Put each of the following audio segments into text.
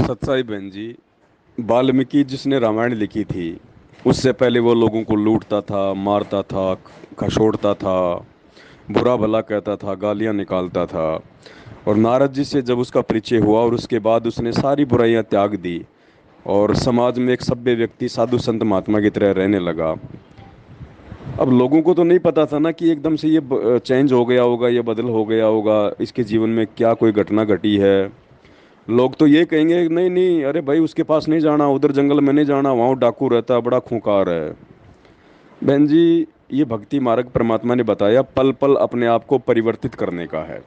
सच्चाई बहन जी, वाल्मीकि जिसने रामायण लिखी थी उससे पहले वो लोगों को लूटता था, मारता था, खसोड़ता था, बुरा भला कहता था, गालियां निकालता था। और नारद जी से जब उसका परिचय हुआ और उसके बाद उसने सारी बुराइयां त्याग दी और समाज में एक सभ्य व्यक्ति, साधु संत महात्मा की तरह रहने लगा। अब लोगों को तो नहीं पता था ना कि एकदम से ये चेंज हो गया होगा, ये बदल हो गया होगा, इसके जीवन में क्या कोई घटना घटी है। लोग तो ये कहेंगे नहीं नहीं, अरे भाई उसके पास नहीं जाना, उधर जंगल में नहीं जाना, वहाँ डाकू रहता है, बड़ा खूंखार है। बहन जी, ये भक्ति मार्ग परमात्मा ने बताया पल पल अपने आप को परिवर्तित करने का है।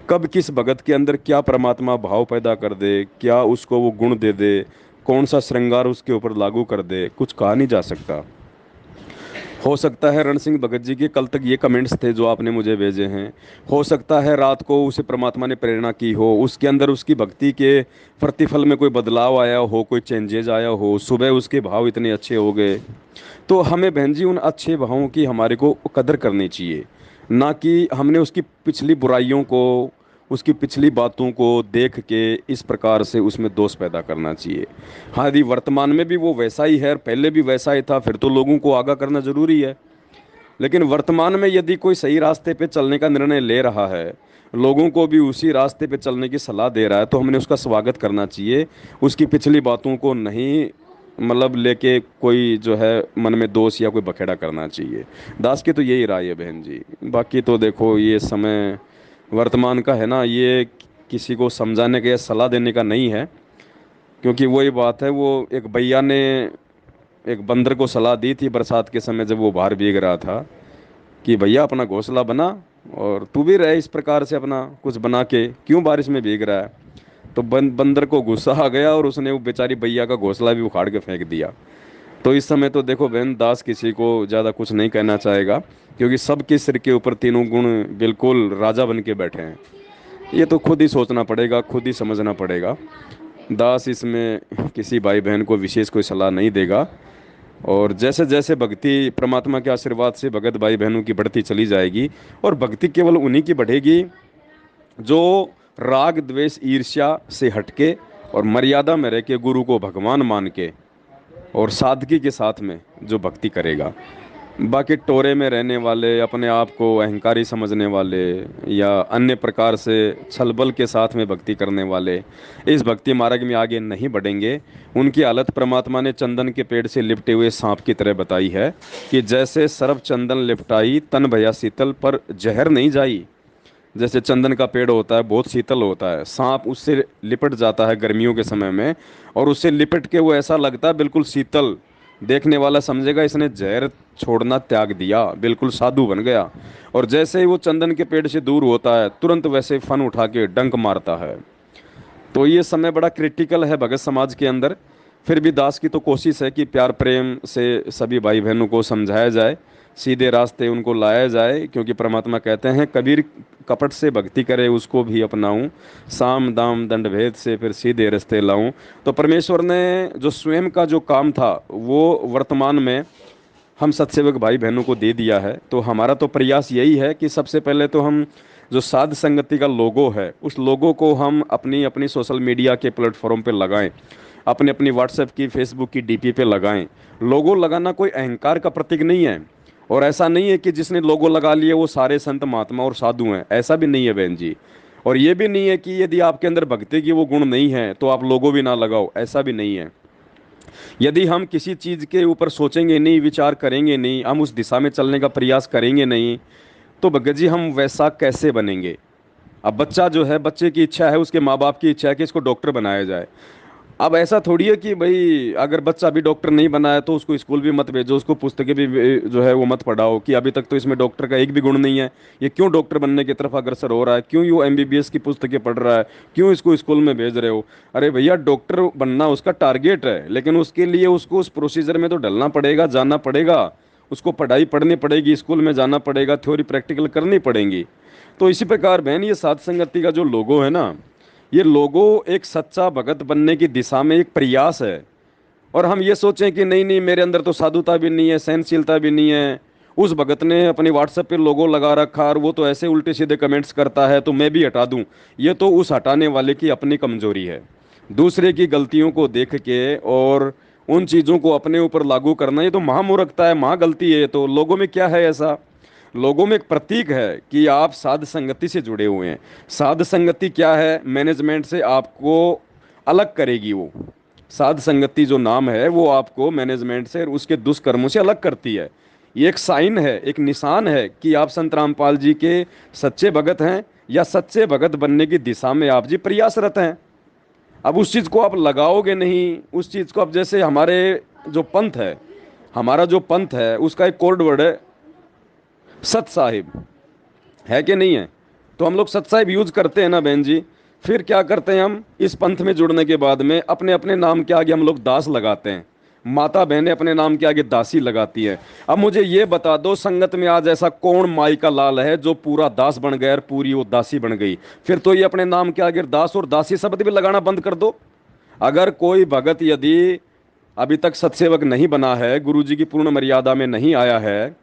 कब किस भगत के अंदर क्या परमात्मा भाव पैदा कर दे, क्या उसको वो गुण दे दे, कौन सा श्रृंगार उसके ऊपर लागू कर दे, कुछ कहा नहीं जा सकता। हो सकता है रण सिंह भगत जी के कल तक ये कमेंट्स थे जो आपने मुझे भेजे हैं। हो सकता है रात को उसे परमात्मा ने प्रेरणा की हो, उसके अंदर उसकी भक्ति के प्रतिफल में कोई बदलाव आया हो, कोई चेंजेज आया हो, सुबह उसके भाव इतने अच्छे हो गए। तो हमें बहन जी उन अच्छे भावों की हमारे को कदर करनी चाहिए, ना कि हमने उसकी पिछली बुराइयों को, उसकी पिछली बातों को देख के इस प्रकार से उसमें दोष पैदा करना चाहिए। हाँ, यदि वर्तमान में भी वो वैसा ही है और पहले भी वैसा ही था, फिर तो लोगों को आगाह करना जरूरी है। लेकिन वर्तमान में यदि कोई सही रास्ते पे चलने का निर्णय ले रहा है, लोगों को भी उसी रास्ते पे चलने की सलाह दे रहा है, तो हमने उसका स्वागत करना चाहिए। उसकी पिछली बातों को नहीं मतलब लेके कोई जो है मन में दोष या कोई बखेड़ा करना चाहिए। दास की तो यही राय है बहन जी। बाकी तो देखो, ये समय वर्तमान का है ना, ये किसी को समझाने का या सलाह देने का नहीं है। क्योंकि वही बात है, वो एक भैया ने एक बंदर को सलाह दी थी बरसात के समय जब वो बाहर भीग रहा था कि भैया अपना घोंसला बना और तू भी रहे इस प्रकार से, अपना कुछ बना के क्यों बारिश में भीग रहा है। तो बंदर को गुस्सा आ गया और उसने वो बेचारी भैया का घोंसला भी उखाड़ के फेंक दिया। तो इस समय तो देखो बहन, दास किसी को ज़्यादा कुछ नहीं कहना चाहेगा, क्योंकि सबके सिर के ऊपर तीनों गुण बिल्कुल राजा बन के बैठे हैं। ये तो खुद ही सोचना पड़ेगा, खुद ही समझना पड़ेगा। दास इसमें किसी भाई बहन को विशेष कोई सलाह नहीं देगा। और जैसे जैसे भक्ति परमात्मा के आशीर्वाद से भगत भाई बहनों की बढ़ती चली जाएगी, और भक्ति केवल उन्हीं की बढ़ेगी जो राग द्वेष ईर्ष्या से हटके और मर्यादा में रह के गुरु को भगवान मान के और सादगी के साथ में जो भक्ति करेगा। बाकी टोरे में रहने वाले, अपने आप को अहंकारी समझने वाले या अन्य प्रकार से छलबल के साथ में भक्ति करने वाले इस भक्ति मार्ग में आगे नहीं बढ़ेंगे। उनकी हालत परमात्मा ने चंदन के पेड़ से लिपटे हुए सांप की तरह बताई है कि जैसे सर्व चंदन लिपटाई तन भया शीतल, पर जहर नहीं जाई। जैसे चंदन का पेड़ होता है, बहुत शीतल होता है, सांप उससे लिपट जाता है गर्मियों के समय में, और उससे लिपट के वो ऐसा लगता है बिल्कुल शीतल। देखने वाला समझेगा इसने जहर छोड़ना त्याग दिया, बिल्कुल साधु बन गया। और जैसे ही वो चंदन के पेड़ से दूर होता है, तुरंत वैसे फन उठा के डंक मारता है। तो ये समय बड़ा क्रिटिकल है भगत समाज के अंदर। फिर भी दास की तो कोशिश है कि प्यार प्रेम से सभी भाई बहनों को समझाया जाए, सीधे रास्ते उनको लाया जाए। क्योंकि परमात्मा कहते हैं कबीर कपट से भक्ति करे उसको भी अपनाऊं, साम दाम दंड भेद से फिर सीधे रास्ते लाऊं। तो परमेश्वर ने जो स्वयं का जो काम था वो वर्तमान में हम सत्सेवक भाई बहनों को दे दिया है। तो हमारा तो प्रयास यही है कि सबसे पहले तो हम जो साध संगति का लोगो है उस लोगो को हम अपनी अपनी सोशल मीडिया के प्लेटफॉर्म पे लगाएं, अपने अपनी व्हाट्सएप की, फेसबुक की डीपी पे लगाएं। लोगो लगाना कोई अहंकार का प्रतीक नहीं है। और ऐसा नहीं है कि जिसने लोगो लगा लिए वो सारे संत महात्मा और साधु हैं, ऐसा भी नहीं है बहन जी। और ये भी नहीं है कि यदि आपके अंदर भक्ति की वो गुण नहीं है तो आप लोगो भी ना लगाओ, ऐसा भी नहीं है। यदि हम किसी चीज़ के ऊपर सोचेंगे नहीं, विचार करेंगे नहीं, हम उस दिशा में चलने का प्रयास करेंगे नहीं, तो भगत जी हम वैसा कैसे बनेंगे। अब बच्चा जो है, बच्चे की इच्छा है, उसके माँ बाप की इच्छा है कि इसको डॉक्टर बनाया जाए। अब ऐसा थोड़ी है कि भाई अगर बच्चा अभी डॉक्टर नहीं बनाया तो उसको स्कूल भी मत भेजो, उसको पुस्तकें भी जो है वो मत पढ़ाओ कि अभी तक तो इसमें डॉक्टर का एक भी गुण नहीं है, ये क्यों डॉक्टर बनने की तरफ अग्रसर हो रहा है, क्यों ये एमबीबीएस की पुस्तकें पढ़ रहा है, क्यों इसको स्कूल में भेज रहे हो। अरे भैया, डॉक्टर बनना उसका टारगेट है, लेकिन उसके लिए उसको उस प्रोसीजर में तो ढलना पड़ेगा, जाना पड़ेगा। उसको पढ़ाई पढ़नी पड़ेगी, स्कूल में जाना पड़ेगा, थ्योरी प्रैक्टिकल करनी पड़ेंगी। तो इसी प्रकार बहन, ये साध संगति का जो लोगो है ना, ये लोगो एक सच्चा भगत बनने की दिशा में एक प्रयास है। और हम ये सोचें कि नहीं नहीं, मेरे अंदर तो साधुता भी नहीं है, सहनशीलता भी नहीं है, उस भगत ने अपनी व्हाट्सएप पे लोगो लगा रखा और वो तो ऐसे उल्टे सीधे कमेंट्स करता है तो मैं भी हटा दूं, ये तो उस हटाने वाले की अपनी कमजोरी है। दूसरे की गलतियों को देख के और उन चीज़ों को अपने ऊपर लागू करना, ये तो महामूर्खता है, महागलती है। ये तो लोगों में क्या है ऐसा, लोगों में एक प्रतीक है कि आप साध संगति से जुड़े हुए हैं। साध संगति क्या है, मैनेजमेंट से आपको अलग करेगी वो। साध संगति जो नाम है वो आपको मैनेजमेंट से और उसके दुष्कर्मों से अलग करती है। ये एक साइन है, एक निशान है कि आप संत रामपाल जी के सच्चे भगत हैं या सच्चे भगत बनने की दिशा में आप जी प्रयासरत हैं। अब उस चीज़ को आप लगाओगे नहीं, उस चीज़ को, अब जैसे हमारे जो पंथ है, हमारा जो पंथ है उसका एक कोड वर्ड है सत साहिब, है कि नहीं है? तो हम लोग सत साहिब यूज करते हैं ना बहन जी। फिर क्या करते हैं हम, इस पंथ में जुड़ने के बाद में अपने अपने नाम के आगे हम लोग दास लगाते हैं। माता बहनें अपने नाम के आगे दासी लगाती है। अब मुझे ये बता दो, संगत में आज ऐसा कौन माई का लाल है जो पूरा दास बन गया और पूरी वो दासी बन गई? फिर तो ये अपने नाम के आगे दास और दासी शब्द भी लगाना बंद कर दो। अगर कोई भगत यदि अभी तक सत्सेवक नहीं बना है, गुरु जी की पूर्ण मर्यादा में नहीं आया है,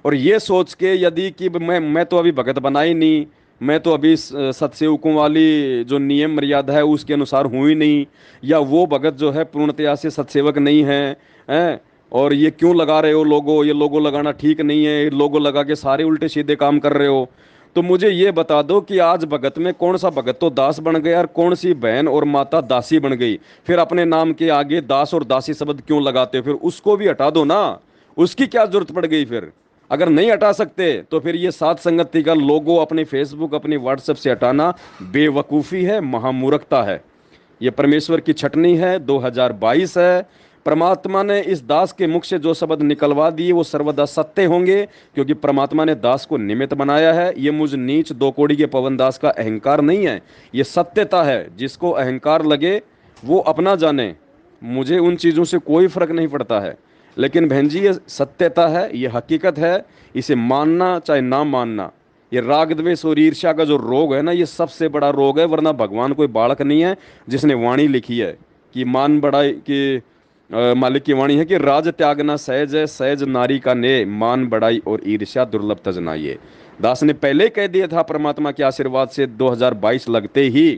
और ये सोच के यदि कि मैं तो अभी भगत बना ही नहीं, मैं तो अभी सत्सेवकों वाली जो नियम मर्यादा है उसके अनुसार हूँ ही नहीं, या वो भगत जो है पूर्णतया से सत्सेवक नहीं है, हैं, और ये क्यों लगा रहे हो लोगो, ये लोगो लगाना ठीक नहीं है, ये लोगो लगा के सारे उल्टे सीधे काम कर रहे हो। तो मुझे ये बता दो कि आज भगत में कौन सा भगत तो दास बन गया और कौन सी बहन और माता दासी बन गई? फिर अपने नाम के आगे दास और दासी शब्द क्यों लगाते हो? फिर उसको भी हटा दो ना, उसकी क्या जरूरत पड़ गई फिर? अगर नहीं हटा सकते तो फिर ये सात संगति का लोगो अपने फेसबुक अपनी व्हाट्सएप से हटाना बेवकूफ़ी है, महामूर्खता है। ये परमेश्वर की छटनी है, 2022 है। परमात्मा ने इस दास के मुख से जो शब्द निकलवा दिए वो सर्वदा सत्य होंगे, क्योंकि परमात्मा ने दास को निमित्त बनाया है। ये मुझ नीच दो कोड़ी के पवन दास का अहंकार नहीं है, ये सत्यता है। जिसको अहंकार लगे वो अपना जाने, मुझे उन चीज़ों से कोई फर्क नहीं पड़ता है। लेकिन बहन जी, ये सत्यता है, ये हकीकत है, इसे मानना चाहे ना मानना। ये राग द्वेष और ईर्ष्या का जो रोग है ना, ये सबसे बड़ा रोग है। वरना भगवान कोई बालक नहीं है जिसने वाणी लिखी है कि मान बढ़ाई कि मालिक की वाणी है कि राज त्यागना सहज है, सहज नारी का ने मान बढ़ाई और ईर्ष्या दुर्लभ तजना। ये दास ने पहले कह दिया था परमात्मा के आशीर्वाद से 2022 लगते ही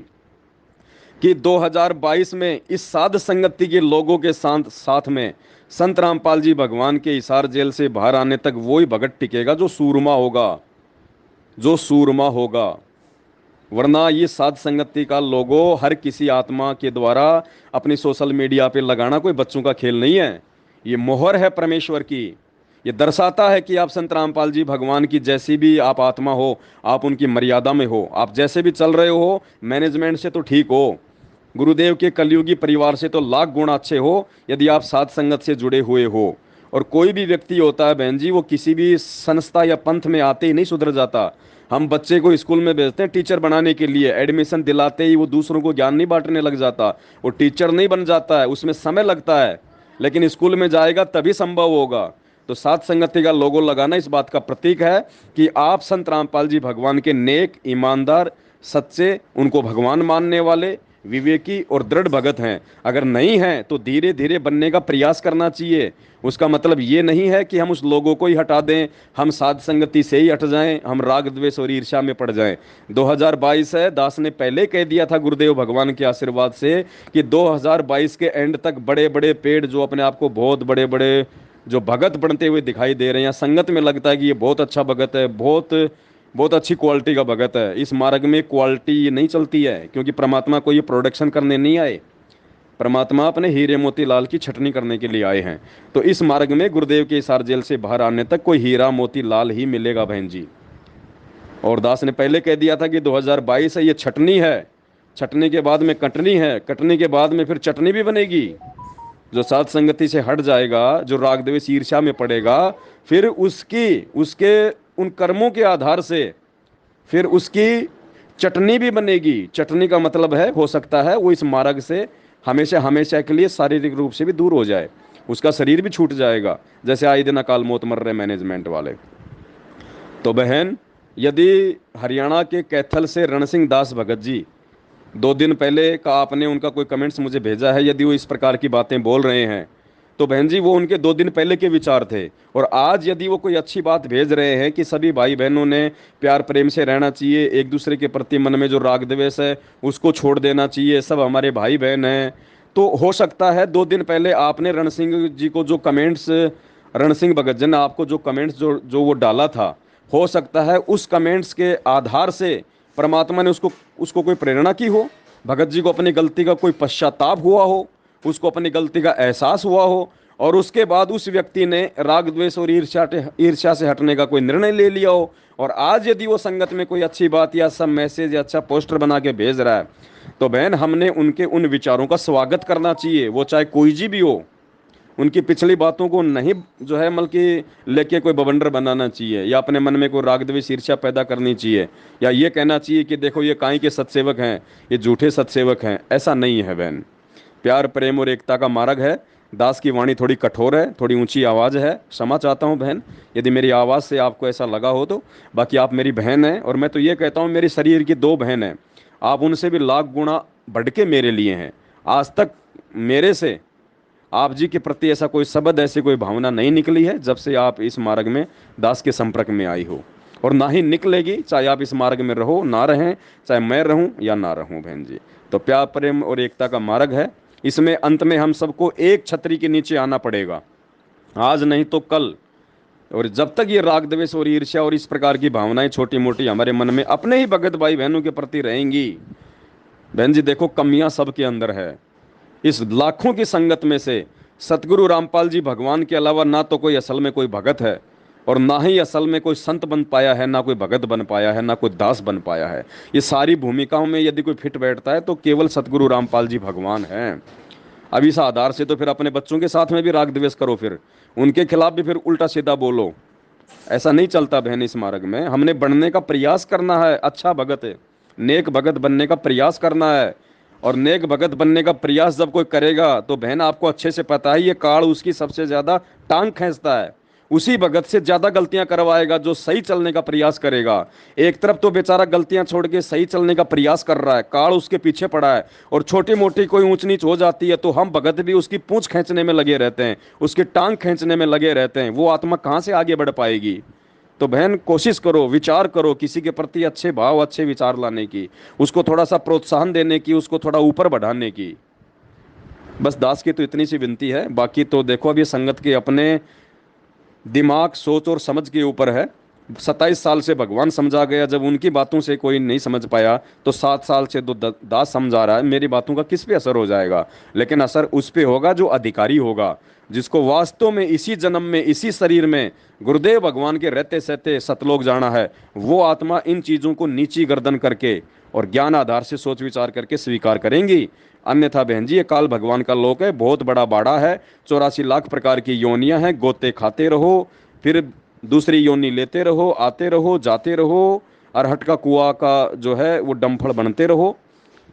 कि 2022 में इस साध संगति के लोगों के साथ साथ में संत रामपाल जी भगवान के हिसार जेल से बाहर आने तक वही भगत टिकेगा जो सूरमा होगा, जो सूरमा होगा। वरना ये साध संगति का लोगो हर किसी आत्मा के द्वारा अपनी सोशल मीडिया पे लगाना कोई बच्चों का खेल नहीं है। ये मोहर है परमेश्वर की। ये दर्शाता है कि आप संत रामपाल जी भगवान की जैसी भी आप आत्मा हो, आप उनकी मर्यादा में हो, आप जैसे भी चल रहे हो, मैनेजमेंट से तो ठीक हो, गुरुदेव के कलयुगी परिवार से तो लाख गुण अच्छे हो, यदि आप साध संगत से जुड़े हुए हो। और कोई भी व्यक्ति होता है बहन जी, वो किसी भी संस्था या पंथ में आते ही नहीं सुधर जाता। हम बच्चे को स्कूल में भेजते हैं टीचर बनाने के लिए, एडमिशन दिलाते ही वो दूसरों को ज्ञान नहीं बांटने लग जाता, वो टीचर नहीं बन जाता है, उसमें समय लगता है। लेकिन स्कूल में जाएगा तभी संभव होगा। तो सात संगति का लोगो लगाना इस बात का प्रतीक है कि आप संत रामपाल जी भगवान के नेक, ईमानदार, सच्चे, उनको भगवान मानने वाले, विवेकी और दृढ़ भगत हैं। अगर नहीं हैं तो धीरे धीरे बनने का प्रयास करना चाहिए। उसका मतलब ये नहीं है कि हम उस लोगों को ही हटा दें, हम साध संगति से ही हट जाएं, हम राग द्वेष और ईर्ष्या में पड़ जाएं। 2022 है, दास ने पहले कह दिया था गुरुदेव भगवान के आशीर्वाद से कि 2022 के एंड तक बड़े बड़े पेड़ जो अपने आप को बहुत बड़े बड़े जो भगत बनते हुए दिखाई दे रहे हैं, संगत में लगता है कि ये बहुत अच्छा भगत है, बहुत बहुत अच्छी क्वालिटी का भगत है, इस मार्ग में क्वालिटी ये नहीं चलती है। क्योंकि परमात्मा को ये प्रोडक्शन करने नहीं आए, परमात्मा अपने हीरे मोती लाल की छटनी करने के लिए आए हैं। तो इस मार्ग में गुरुदेव के हिसार जेल से बाहर आने तक कोई हीरा मोती लाल ही मिलेगा बहन जी। और दास ने पहले कह दिया था कि 2022 है, ये छटनी है, छटनी के बाद में कटनी है, कटनी के बाद में फिर चटनी भी बनेगी। जो साथ संगति से हट जाएगा, जो राग द्वेष ईर्ष्या में पड़ेगा, फिर उसकी उसके उन कर्मों के आधार से फिर उसकी चटनी भी बनेगी। चटनी का मतलब है, हो सकता है वो इस मार्ग से हमेशा हमेशा के लिए शारीरिक रूप से भी दूर हो जाए, उसका शरीर भी छूट जाएगा, जैसे आए दिन अकाल मौत मर रहे मैनेजमेंट वाले। तो बहन, यदि हरियाणा के कैथल से रण सिंह दास भगत जी 2 दिन पहले का आपने उनका कोई कमेंट्स मुझे भेजा है, यदि वो इस प्रकार की बातें बोल रहे हैं तो बहन जी वो उनके 2 दिन पहले के विचार थे। और आज यदि वो कोई अच्छी बात भेज रहे हैं कि सभी भाई बहनों ने प्यार प्रेम से रहना चाहिए, एक दूसरे के प्रति मन में जो राग द्वेष है उसको छोड़ देना चाहिए, सब हमारे भाई बहन हैं, तो हो सकता है 2 दिन पहले आपने रण सिंह जी को जो कमेंट्स, रण सिंह भगत जी ने आपको जो कमेंट्स जो जो वो डाला था, हो सकता है उस कमेंट्स के आधार से परमात्मा ने उसको उसको कोई प्रेरणा की हो, भगत जी को अपनी गलती का कोई पश्चाताप हुआ हो, उसको अपनी गलती का एहसास हुआ हो, और उसके बाद उस व्यक्ति ने राग द्वेष और ईर्ष्या से हटने का कोई निर्णय ले लिया हो। और आज यदि वो संगत में कोई अच्छी बात या सब मैसेज या अच्छा पोस्टर बना के भेज रहा है, तो बहन हमने उनके उन विचारों का स्वागत करना चाहिए, वो चाहे कोई जी भी हो। उनकी पिछली बातों को नहीं जो है बल्कि लेके कोई बवंडर बनाना चाहिए, या अपने मन में कोई राग द्वेष ईर्ष्या पैदा करनी चाहिए, या ये कहना चाहिए कि देखो ये काहे के सत्सेवक हैं, ये झूठे सत्सेवक हैं। ऐसा नहीं है बहन। प्यार प्रेम और एकता का मार्ग है। दास की वाणी थोड़ी कठोर है, थोड़ी ऊंची आवाज़ है, क्षमा चाहता हूँ बहन यदि मेरी आवाज़ से आपको ऐसा लगा हो तो। बाकी आप मेरी बहन हैं, और मैं तो ये कहता हूँ मेरी शरीर की 2 बहन हैं, आप उनसे भी लाख गुना बढ़ के मेरे लिए हैं। आज तक मेरे से आप जी के प्रति ऐसा कोई शब्द, ऐसी कोई भावना नहीं निकली है जब से आप इस मार्ग में दास के संपर्क में आई हो, और ना ही निकलेगी, चाहे आप इस मार्ग में रहो ना रहें, चाहे मैं रहूं या ना रहूं बहन जी। तो प्यार प्रेम और एकता का मार्ग है, इसमें अंत में हम सबको एक छतरी के नीचे आना पड़ेगा, आज नहीं तो कल। और जब तक ये राग द्वेष और ईर्ष्या और इस प्रकार की भावनाएं छोटी मोटी हमारे मन में अपने ही भगत भाई बहनों के प्रति रहेंगी, बहन जी देखो कमियां सबके अंदर है। इस लाखों की संगत में से सतगुरु रामपाल जी भगवान के अलावा ना तो कोई असल में कोई भगत है, और ना ही असल में कोई संत बन पाया है, ना कोई भगत बन पाया है, ना कोई दास बन पाया है। ये सारी भूमिकाओं में यदि कोई फिट बैठता है तो केवल सतगुरु रामपाल जी भगवान हैं। अब इस आधार से तो फिर अपने बच्चों के साथ में भी राग द्वेष करो, फिर उनके खिलाफ भी फिर उल्टा सीधा बोलो, ऐसा नहीं चलता बहन। इस मार्ग में हमने बढ़ने का प्रयास करना है, अच्छा भगत है, नेक भगत बनने का प्रयास करना है। और नेक भगत बनने का प्रयास जब कोई करेगा तो बहन आपको अच्छे से पता है ये काल उसकी सबसे ज्यादा टांग खींचता है, उसी भगत से ज्यादा गलतियां करवाएगा जो सही चलने का प्रयास करेगा। एक तरफ तो बेचारा गलतियां छोड़ के सही चलने का प्रयास कर रहा है, काल उसके पीछे पड़ा है, और छोटी मोटी कोई ऊंच नीच हो जाती है तो हम भगत भी उसकी पूंछ खींचने में लगे रहते हैं, उसकी टांग खींचने में लगे रहते हैं। वो आत्मा कहां से आगे बढ़ पाएगी। तो बहन कोशिश करो, विचार करो किसी के प्रति अच्छे भाव अच्छे विचार लाने की, उसको थोड़ा सा प्रोत्साहन देने की, उसको थोड़ा ऊपर बढ़ाने की। बस दास की तो इतनी सी विनती है। बाकी तो देखो अभी संगत के अपने दिमाग सोच और समझ के ऊपर है। 27 साल से भगवान समझा गया, जब उनकी बातों से कोई नहीं समझ पाया तो 7 साल से दास समझा रहा है, मेरी बातों का किस पे असर हो जाएगा। लेकिन असर उस पे होगा जो अधिकारी होगा, जिसको वास्तव में इसी जन्म में इसी शरीर में गुरुदेव भगवान के रहते सहते सतलोक जाना है। वो आत्मा इन चीज़ों को नीची गर्दन करके और ज्ञान आधार से सोच विचार करके स्वीकार करेंगी। अन्यथा बहन जी ये काल भगवान का लोक है, बहुत बड़ा बाड़ा है, 84 लाख प्रकार की योनियां हैं, गोते खाते रहो, फिर दूसरी योनि लेते रहो, आते रहो जाते रहो, अरहट का कुआं का जो है वो डंफड़ बनते रहो।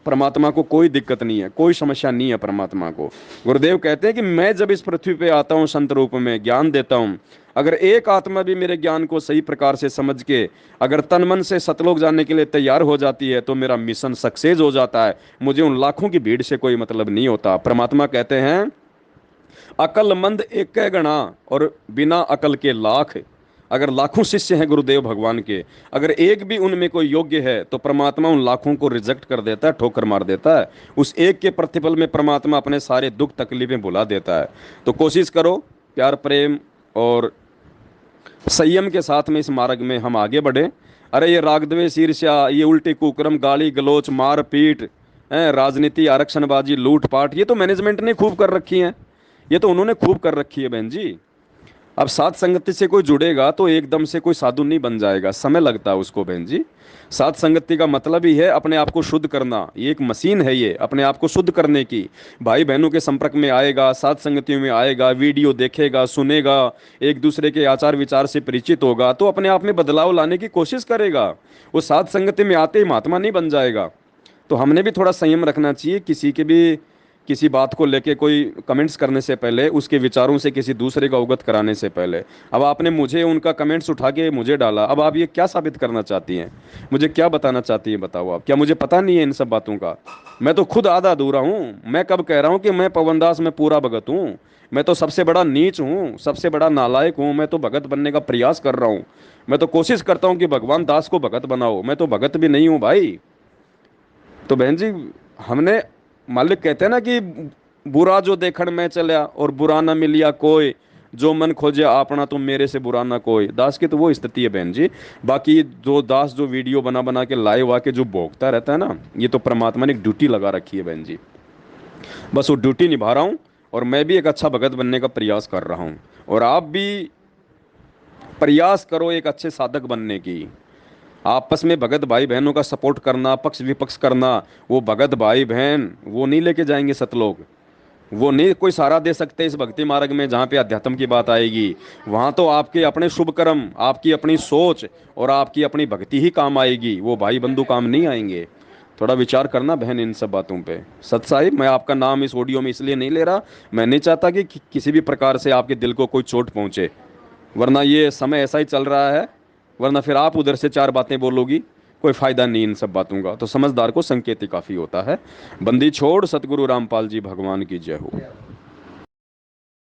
परमात्मा को कोई दिक्कत नहीं है, कोई समस्या नहीं है परमात्मा को। गुरुदेव कहते हैं कि मैं जब इस पृथ्वी पे आता हूँ संत रूप में ज्ञान देता हूँ, अगर एक आत्मा भी मेरे ज्ञान को सही प्रकार से समझ के अगर तन मन से सतलोक जाने के लिए तैयार हो जाती है तो मेरा मिशन सक्सेस हो जाता है। मुझे उन लाखों की भीड़ से कोई मतलब नहीं होता। परमात्मा कहते हैं अकलमंद एक गणा और बिना अकल के लाख। अगर लाखों शिष्य हैं गुरुदेव भगवान के, अगर एक भी उनमें कोई योग्य है तो परमात्मा उन लाखों को रिजेक्ट कर देता है, ठोकर मार देता है। उस एक के प्रतिफल में परमात्मा अपने सारे दुख तकलीफें भुला देता है। तो कोशिश करो प्यार प्रेम और संयम के साथ में इस मार्ग में हम आगे बढ़े। अरे ये राग द्वेष ईर्ष्या, ये उल्टी कुकर्म, गाली गलोच, मार पीट, राजनीति, आरक्षणबाजी, लूटपाट, ये तो मैनेजमेंट ने खूब कर रखी है, ये तो उन्होंने खूब कर रखी है बहन जी। अब सात संगति से कोई जुड़ेगा तो एकदम से कोई साधु नहीं बन जाएगा, समय लगता है उसको बहन जी। सात संगति का मतलब ही है अपने आप को शुद्ध करना, ये एक मशीन है ये अपने आप को शुद्ध करने की। भाई बहनों के संपर्क में आएगा, सात संगतियों में आएगा, वीडियो देखेगा, सुनेगा, एक दूसरे के आचार विचार से परिचित होगा तो अपने आप में बदलाव लाने की कोशिश करेगा। वो सात संगति में आते ही महात्मा नहीं बन जाएगा। तो हमने भी थोड़ा संयम रखना चाहिए, किसी के भी किसी बात को लेके कोई कमेंट्स करने से पहले, उसके विचारों से किसी दूसरे को अवगत कराने से पहले। अब आपने मुझे उनका कमेंट्स उठा के मुझे डाला, अब आप ये क्या साबित करना चाहती हैं? मुझे क्या बताना चाहती हैं बताओ आप? क्या मुझे पता नहीं है इन सब बातों का? मैं तो खुद आधा अधूरा हूँ। मैं कब कह रहा हूँ कि मैं पवन दास में पूरा भगत हूँ? मैं तो सबसे बड़ा नीच हूँ, सबसे बड़ा नालायक हूँ। मैं तो भगत बनने का प्रयास कर रहा हूँ। मैं तो कोशिश करता हूँ कि भगवान दास को भगत बनाओ। मैं तो भगत भी नहीं हूँ भाई। तो बहन जी, हमने, मालिक कहते हैं ना कि बुरा जो देखण में चलिया और बुरा ना मिलिया कोई, जो मन खोजे आपना तो मेरे से बुरा ना कोई। दास की तो वो स्थिति है बहन जी। बाकी जो दास जो वीडियो बना बना के लाइव आके जो भोगता रहता है ना, ये तो परमात्मा ने एक ड्यूटी लगा रखी है बहन जी। बस वो ड्यूटी निभा रहा हूँ, और मैं भी एक अच्छा भगत बनने का प्रयास कर रहा हूँ। और आप भी प्रयास करो एक अच्छे साधक बनने की। आपस में भगत भाई बहनों का सपोर्ट करना, पक्ष विपक्ष करना। वो भगत भाई बहन वो नहीं लेके जाएंगे सतलोक। वो नहीं कोई सहारा दे सकते इस भक्ति मार्ग में जहाँ पे अध्यात्म की बात आएगी। वहाँ तो आपके अपने शुभ कर्म, आपकी अपनी सोच और आपकी अपनी भक्ति ही काम आएगी। वो भाई बंधु काम नहीं आएंगे। थोड़ा विचार करना बहन इन सब बातों पे। सत साहिब, मैं आपका नाम इस ऑडियो में इसलिए नहीं ले रहा, मैं नहीं चाहता कि किसी भी प्रकार से आपके दिल को कोई चोट पहुंचे, वरना ये समय ऐसा ही चल रहा है। वरना फिर आप उधर से चार बातें बोलोगी, कोई फायदा नहीं इन सब बातों का। तो समझदार को संकेत ही काफी होता है। बंदी छोड़, सतगुरु रामपाल जी भगवान की जय हो।